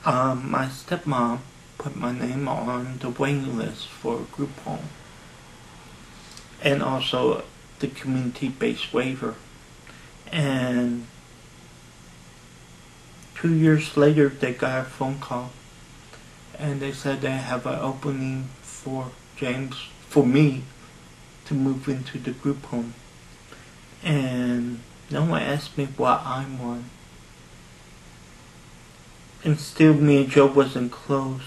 My stepmom put my name on the waiting list for a group home, and also the community-based waiver. And 2 years later, they got a phone call, and they said they have an opening for me to move into the group home. And no one asked me what I want. And still, me and Joe wasn't close,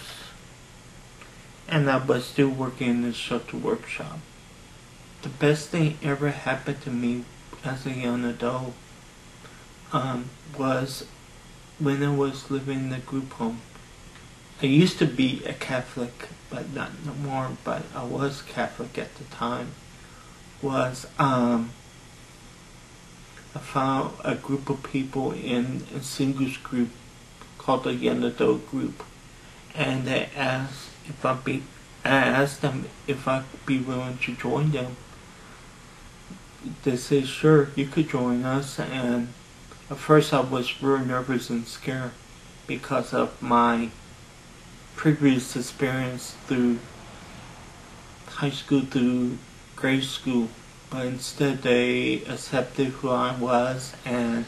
and I was still working in the shelter workshop. The best thing ever happened to me as a young adult was when I was living in the group home. I used to be a Catholic, but not no more, but I was Catholic at the time. I found a group of people in a singles group called the Young Adult Group, and I asked them if I'd be willing to join them. They said, sure, you could join us. And at first I was real nervous and scared because of my previous experience through high school, through grade school. But instead they accepted who I was, and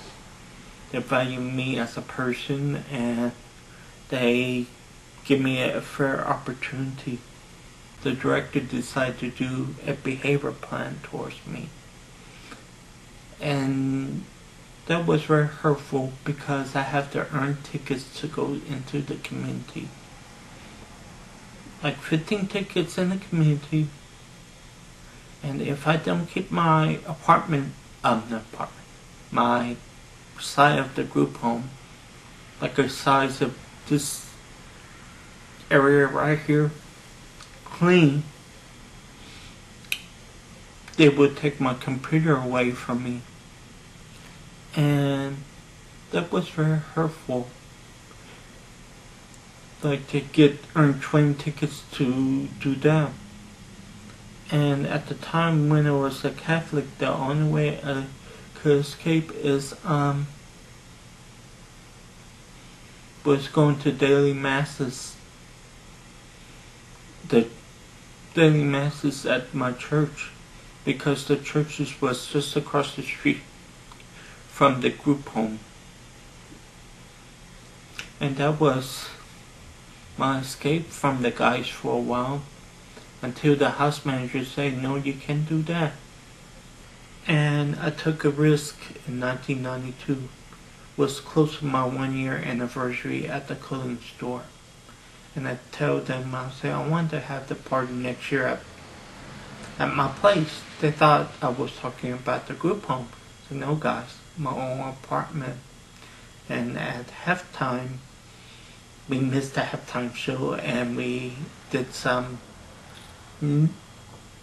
they valued me as a person, and they give me a fair opportunity. The director decided to do a behavior plan towards me. And that was very hurtful because I have to earn tickets to go into the community. Like 15 tickets in the community. And if I don't keep my my side of the group home, like the size of this area right here, clean, they would take my computer away from me. And that was very hurtful. Like to earn train tickets to do that. And at the time when I was a Catholic, the only way I could escape was going to daily masses. The daily masses at my church, because the church was just across the street from the group home. And that was my escape from the guys for a while, until the house manager said, no, you can't do that. And I took a risk in 1992. Was close to my 1-year anniversary at the clothing store. And I told them, I said, I want to have the party next year at my place. They thought I was talking about the group home. I said, no guys, my own apartment. And at halftime, we missed the halftime show, and we did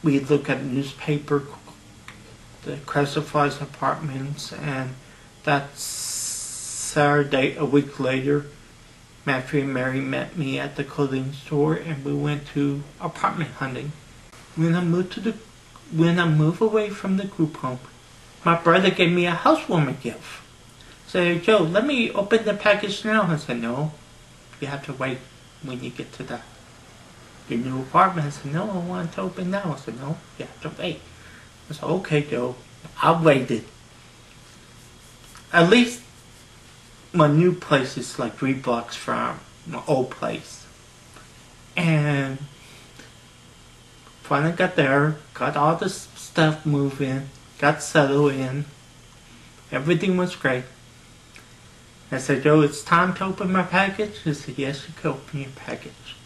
we looked at newspaper, the classified apartments, and that Saturday, a week later, Matthew and Mary met me at the clothing store, and we went to apartment hunting. When I moved away from the group home, my brother gave me a housewarming gift. Said, Joe, let me open the package now. I said, no, you have to wait when you get to your new apartment. I said, no, I want to open now. I said, no, you have to wait. I said, okay, Joe, I waited. At least my new place is like 3 blocks from my old place. And finally got there, got all the stuff moving, got settled in. Everything was great. I said, Joe, it's time to open my package? He said, yes, you can open your package.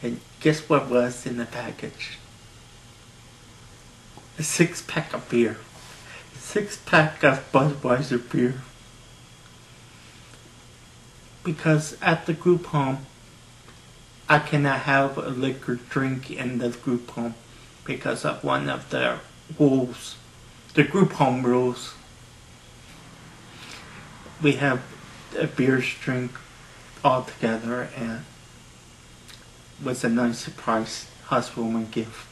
And guess what was in the package? A 6-pack of beer. A 6-pack of Budweiser beer. Because at the group home, I cannot have a liquor drink in the group home because of one of the rules, the group home rules. We have a beer drink all together, and was a nice surprise housewarming gift.